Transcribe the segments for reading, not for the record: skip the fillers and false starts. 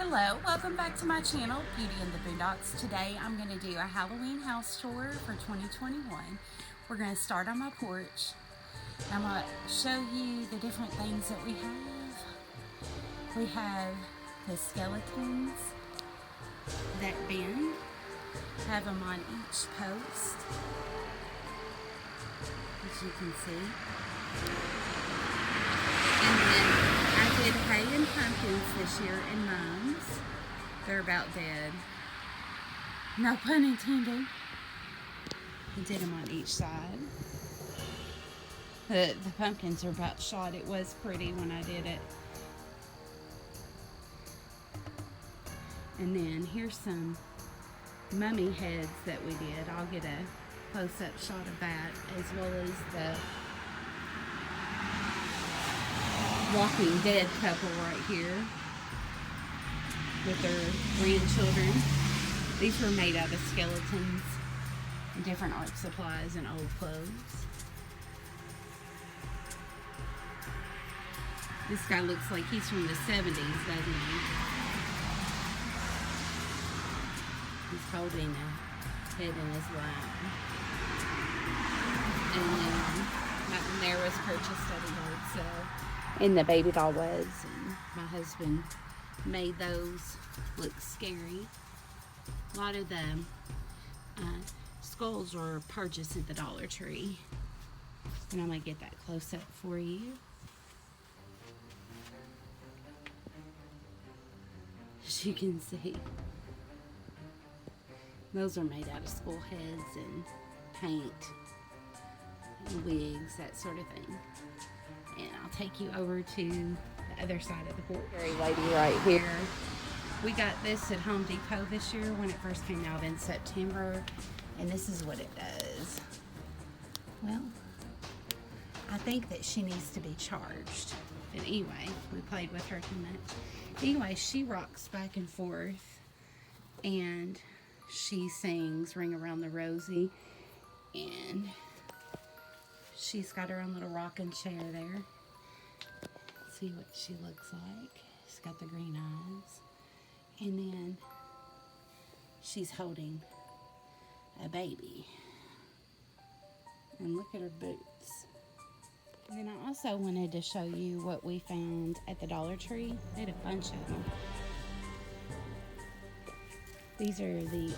Hello, welcome back to my channel, Beauty in the Boondocks. Today I'm going to do a Halloween house tour for 2021. We're going to start on my porch. I'm going to show you the different things that we have. We have the skeletons that bend. Have them on each post, as you can see. And then I did hay and pumpkins this year in mums. They're about dead. No pun intended. I did them on each side. The pumpkins are about shot. It was pretty when I did it. And then here's some mummy heads that we did. I'll get a close-up shot of that, as well as the Walking Dead couple right here with their grandchildren. These were made out of skeletons and different art supplies and old clothes. This guy looks like he's from the 70s, doesn't he? He's holding a head in his lap. And then that one there was purchased at a yard sale. And the baby doll was. And my husband made those look scary. A lot of the skulls were purchased at the Dollar Tree. And I'm going to get that close up for you. As you can see, those are made out of skull heads and paint and wigs, that sort of thing. And I'll take you over to the other side of the porch. Very lady right here. We got this at Home Depot this year when it first came out in September, and this is what it does. Well, I think that she needs to be charged. But anyway, we played with her too much. Anyway, she rocks back and forth, and she sings Ring Around the Rosie, and she's got her own little rocking chair there. See what she looks like. She's got the green eyes. And then she's holding a baby. And look at her boots. And then I also wanted to show you what we found at the Dollar Tree. They had a bunch of them. These are the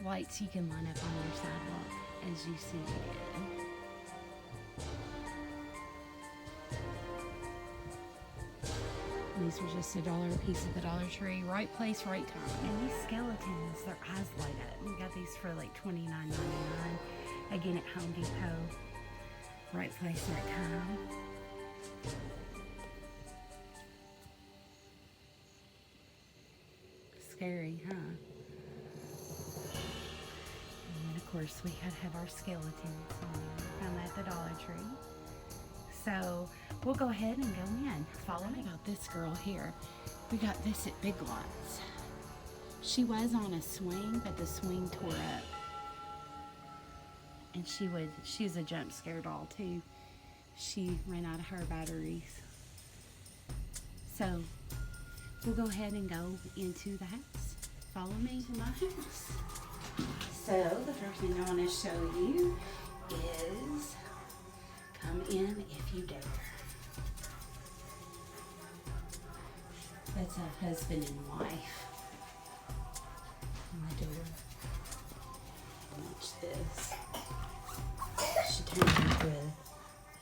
lights you can line up on your sidewalk, as you see here. These were just $1 a piece at the Dollar Tree. Right place, right time. And these skeletons, their eyes light up. We got these for like $29.99. Again at Home Depot. Right place, right time. Scary, huh? And of course, we had to have our skeletons found at the Dollar Tree. So we'll go ahead and go in. Follow me. About this girl here. We got this at Big Lots. She was on a swing, but the swing tore up. And she's a jump scare doll too. She ran out of her batteries. So we'll go ahead and go into the house. Follow me to my house. So the first thing I want to show you is come in if you dare. That's a husband and wife on the door. Watch this. She turned into a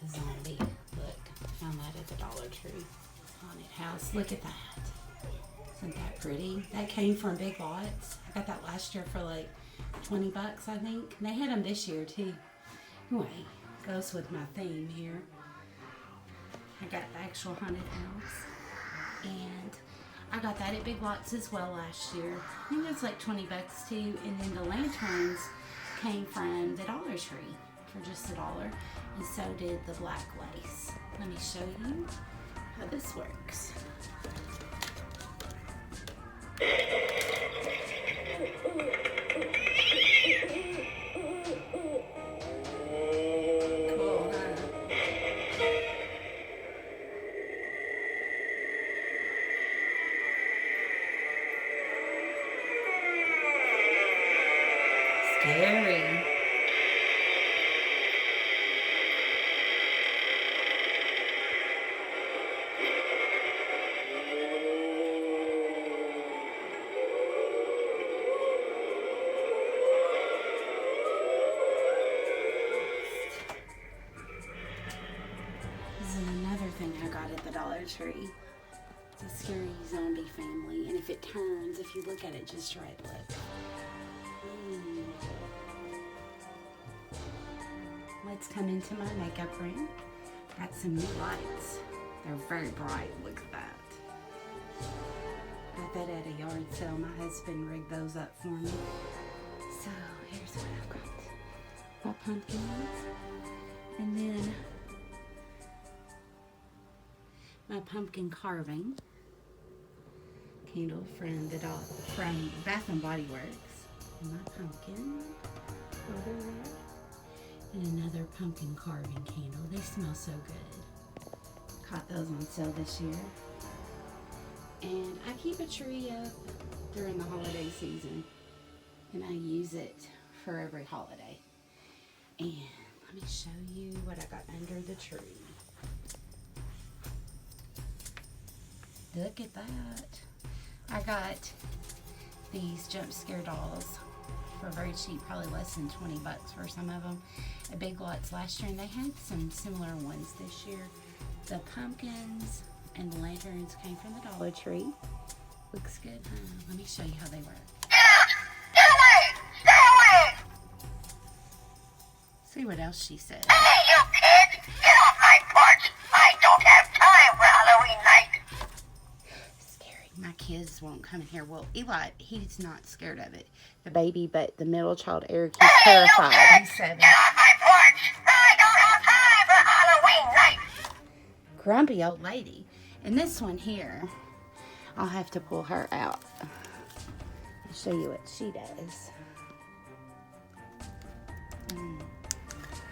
zombie. Look, found that at the Dollar Tree. Haunted house. Look at that. Isn't that pretty? That came from Big Lots. I got that last year for like 20 bucks, I think. And they had them this year too. Anyway, goes with my theme here. I got the actual haunted house. And I got that at Big Lots as well last year. I think it was like 20 bucks too. And then the lanterns came from the Dollar Tree for just $1. And so did the black lace. Let me show you how this works. Cool, huh? Dollar Tree. It's a scary zombie family. And if it turns, if you look at it just right, look. Let's come into my makeup room. Got some new lights. They're very bright. Look at that. Got that at a yard sale. My husband rigged those up for me. So here's what I've got. My pumpkins. And then my pumpkin carving candle from Bath and Body Works. And my pumpkin over there. And another pumpkin carving candle. They smell so good. Caught those on sale this year. And I keep a tree up during the holiday season. And I use it for every holiday. And let me show you what I got under the tree. Look at that. I got these jump scare dolls for very cheap, probably less than 20 bucks for some of them at Big Lots last year, and they had some similar ones this year. The pumpkins and the lanterns came from the Dollar Tree. Looks good, huh? Let me show you how they work. Stay away! Stay away! See what else she said. Hey, you kids! Get off my porch! I don't have time for Halloween night! Scary. My kids won't come in here. Well, Eli, he's not scared of it. The baby, but the middle child, Eric, he's terrified. He's 7. Get off my porch! I don't have time for Halloween night! Grumpy old lady. And this one here, I'll have to pull her out. I'll show you what she does.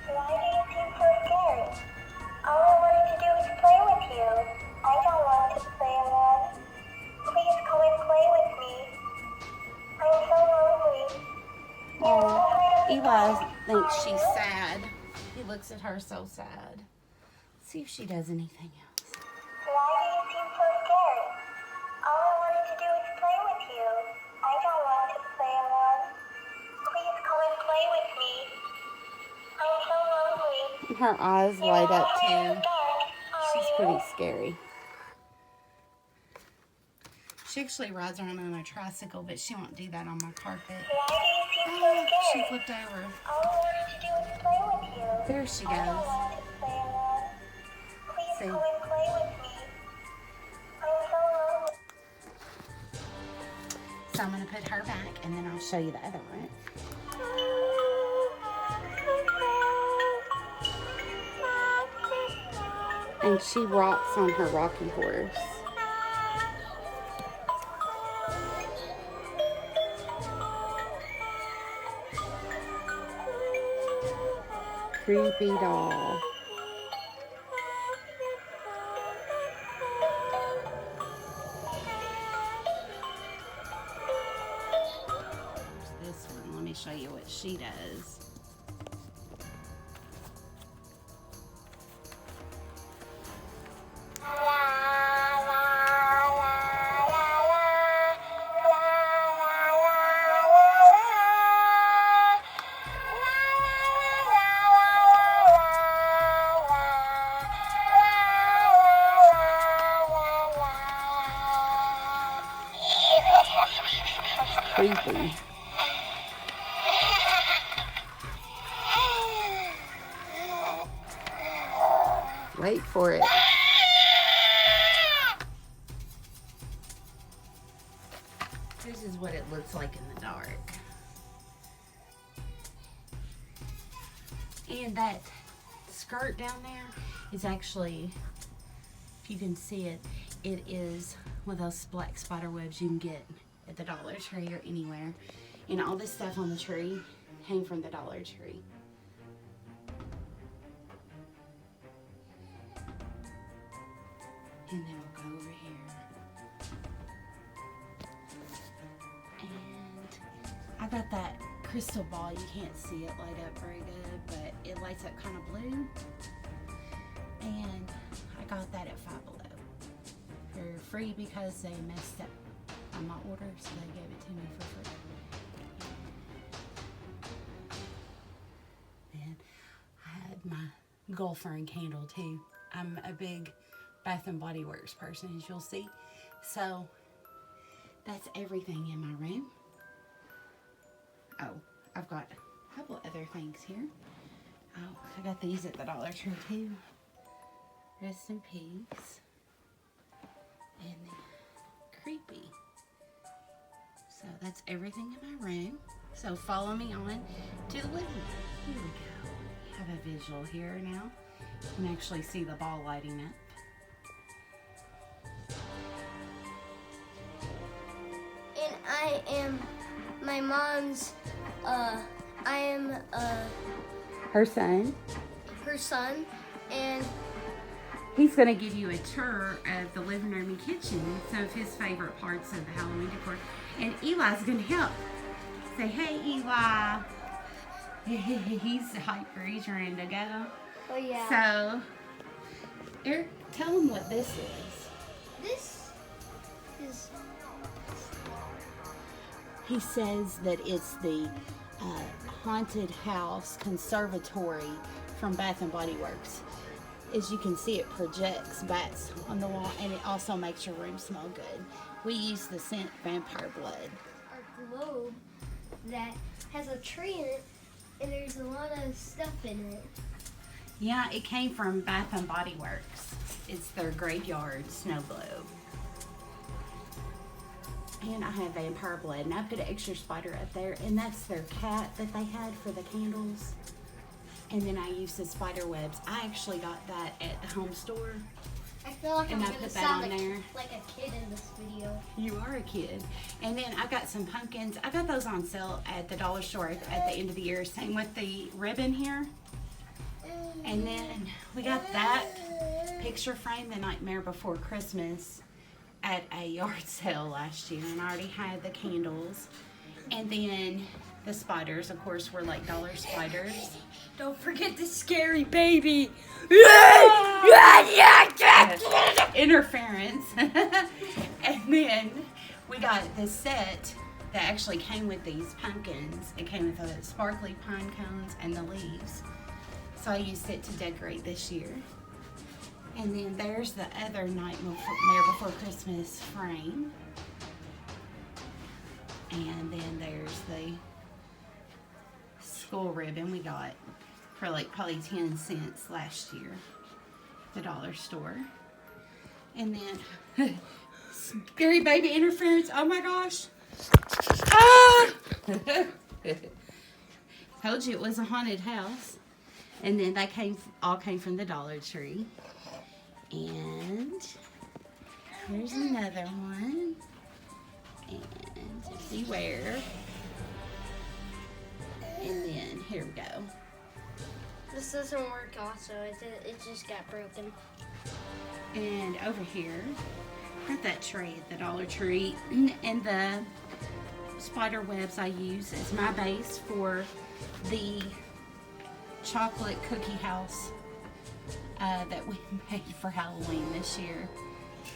Why do you seem so scared? All I wanted to do is play with you. I don't want to play alone. Please come and play with me. I'm so lonely. Oh, Eli thinks she's sad. He looks at her so sad. See if she does anything else. Why do you seem so scared? All I wanted to do is play with you. I don't want to play alone. Please come and play with me. I'm so lonely. Her eyes light up too. She's pretty scary. She actually rides around on a tricycle, but she won't do that on my carpet. Why do you seem so Oh, she scared? flipped over. All I wanted to do is play with you. There she I don't goes. want to play alone. Please See? come and play with me. I'm so lonely. So I'm going to put her back, and then I'll show you the other one. And she rocks on her rocking horse. Creepy doll. This one, let me show you what she does. Creepy. Wait for it. This is what it looks like in the dark. And that skirt down there is actually, if you can see it, it is one of those black spider webs you can get at the Dollar Tree or anywhere. And all this stuff on the tree came from the Dollar Tree. And then we'll go over here. And I got that crystal ball. You can't see it light up very good, but it lights up kind of blue. And I got that at Five Below for free because they messed up on my order, so they gave it to me for free. And I had my gold fern candle too. I'm a big Bath and Body Works person, as you'll see. So that's everything in my room. Oh, I've got a couple other things here. Oh, I got these at the Dollar Tree too. Rest in peace. And then creepy. So that's everything in my room. So follow me on to the living room. Here we go. We have a visual here now. You can actually see the ball lighting up. And I am my mom's, I am Her son. her son, and He's going to give you a tour of the living room and kitchen, some of his favorite parts of the Halloween decor. And Eli's going to help. Say, hey, Eli. He's hyper. He's ready to go. oh yeah. So, Eric, tell him what this is. This is He says that it's the haunted house conservatory from Bath and Body Works. As you can see, it projects bats on the wall, and it also makes your room smell good. We use the scent Vampire Blood. our globe that has a tree in it, and there's a lot of stuff in it. Yeah, it came from Bath and Body Works. It's their graveyard snow globe. And I have Vampire Blood, and I put an extra spider up there, and that's their cat that they had for the candles. And then I used the spider webs. I actually got that at the home store. I feel like And I'm I gonna put that sound on there. like a kid in this video. You are a kid. And then I got some pumpkins. I got those on sale at the dollar store at the end of the year. Same with the ribbon here. And then we got that picture frame, The Nightmare Before Christmas, at a yard sale last year. And I already had the candles. And then the spiders, of course, were like dollar spiders. Don't forget the scary baby. Interference. And then we got this set that actually came with these pumpkins. It came with the sparkly pine cones and the leaves. So I used it to decorate this year. And then there's the other Nightmare Before Christmas frame. And then there's the school ribbon we got for like probably 10 cents last year at the dollar store. And then scary baby interference. Oh my gosh. Ah! Told you it was a haunted house. And then they all came from the Dollar Tree. And here's another one. And beware. And then here we go. This doesn't work also. It just got broken. And over here, got that tray at the Dollar Tree. And the spider webs I use as my base for the chocolate cookie house that we made for Halloween this year.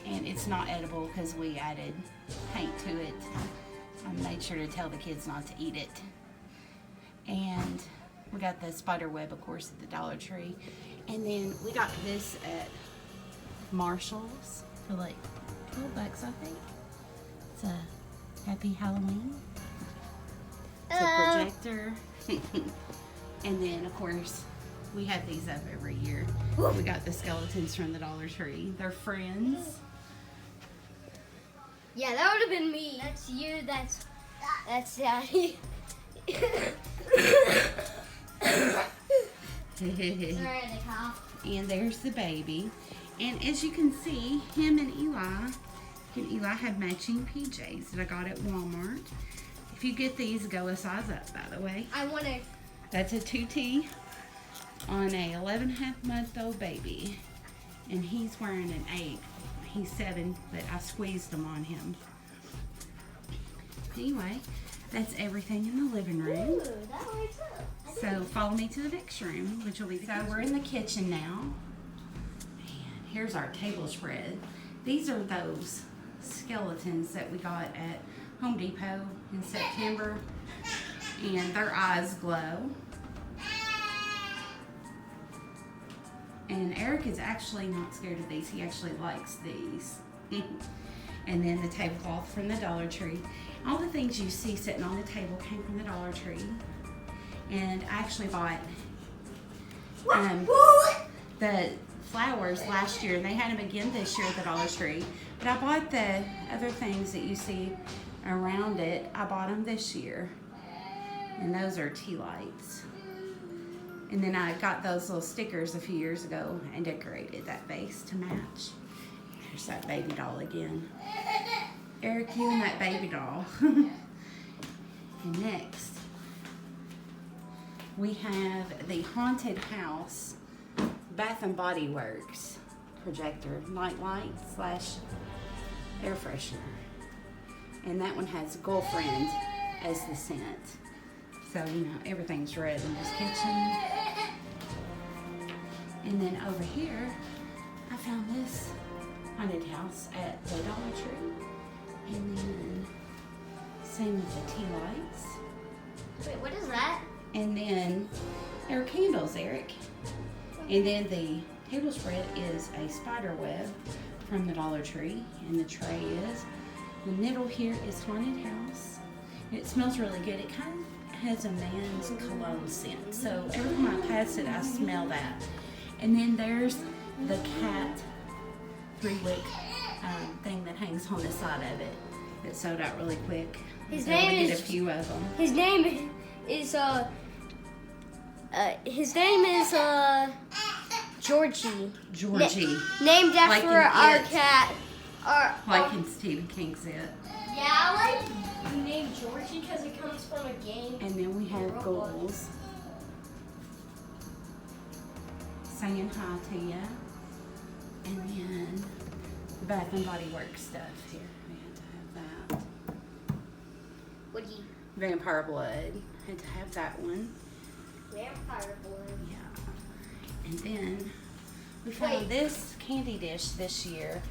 And it's not edible because we added paint to it. I made sure to tell the kids not to eat it. And we got the spider web, of course, at the Dollar Tree. And then we got this at Marshall's for like $12, I think. It's a Happy Halloween. It's a projector. And then, of course, we have these up every year. We got the skeletons from the Dollar Tree. They're friends. Yeah, that would have been me. That's you. That's Daddy. Sorry, the cop. And there's the baby. And as you can see, him and Eli have matching PJs that I got at Walmart. If you get these, go a size up, by the way. I want to. That's a 2T on a 11.5-month-old baby. And he's wearing an 8. He's 7, but I squeezed them on him. Anyway, that's everything in the living room. Ooh, that lights up. So follow me to the next room, which will be so we're in the kitchen now. And here's our table spread. These are those skeletons that we got at Home Depot in September. And their eyes glow. And Eric is actually not scared of these. He actually likes these. And then the tablecloth from the Dollar Tree. All the things you see sitting on the table came from the Dollar Tree. And I actually bought the flowers last year, and they had them again this year at the Dollar Tree. But I bought the other things that you see around it. I bought them this year. And those are tea lights. And then I got those little stickers a few years ago and decorated that vase to match. There's that baby doll again. Eric, you and that baby doll. And next, we have the Haunted House Bath and Body Works projector night light / air freshener. And that one has girlfriend as the scent. So, you know, everything's red in this kitchen. And then over here, I found this haunted house at the Dollar Tree. And then, same with the tea lights. Wait, what is that? And then, there are candles, Eric. And then the table spread is a spider web from the Dollar Tree. And the tray is. The middle here is haunted house. It smells really good. It kind of has a man's cologne scent. So every time I pass it, I smell that. And then there's the cat 3-wick thing that hangs on the side of it. It sold out really quick. His So name we is get a few of them. His name is Georgie. Georgie. Named after Like our in It. cat. Like in Stephen King's It. Yeah, I like the name Georgie because it comes from a game. And then we have goals saying hi to you. And then the Bath and Body Works stuff here. We had to have that. What do you? Vampire Blood. Had to have that one. Vampire blood. Yeah. And then we found this candy dish this year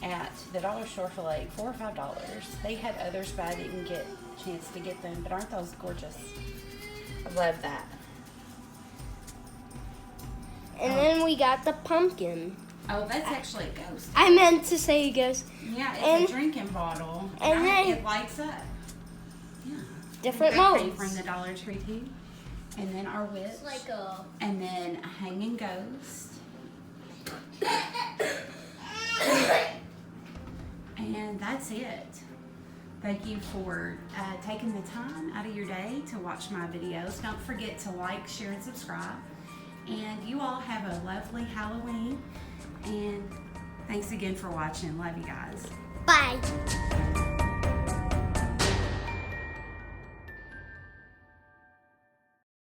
at the dollar store for like $4 or $5. They had others, but I didn't get a chance to get them. But aren't those gorgeous? I love that. And then we got the pumpkin. Oh, that's actually a ghost. I meant to say a ghost. Yeah, it's And- a drinking bottle. and then- it lights up. Yeah. Different That came modes. from the Dollar Tree too. And then our witch. It's like a. And then a hanging ghost. And that's it. Thank you for taking the time out of your day to watch my videos. Don't forget to like, share, and subscribe. And you all have a lovely Halloween. And thanks again for watching. Love you guys. Bye.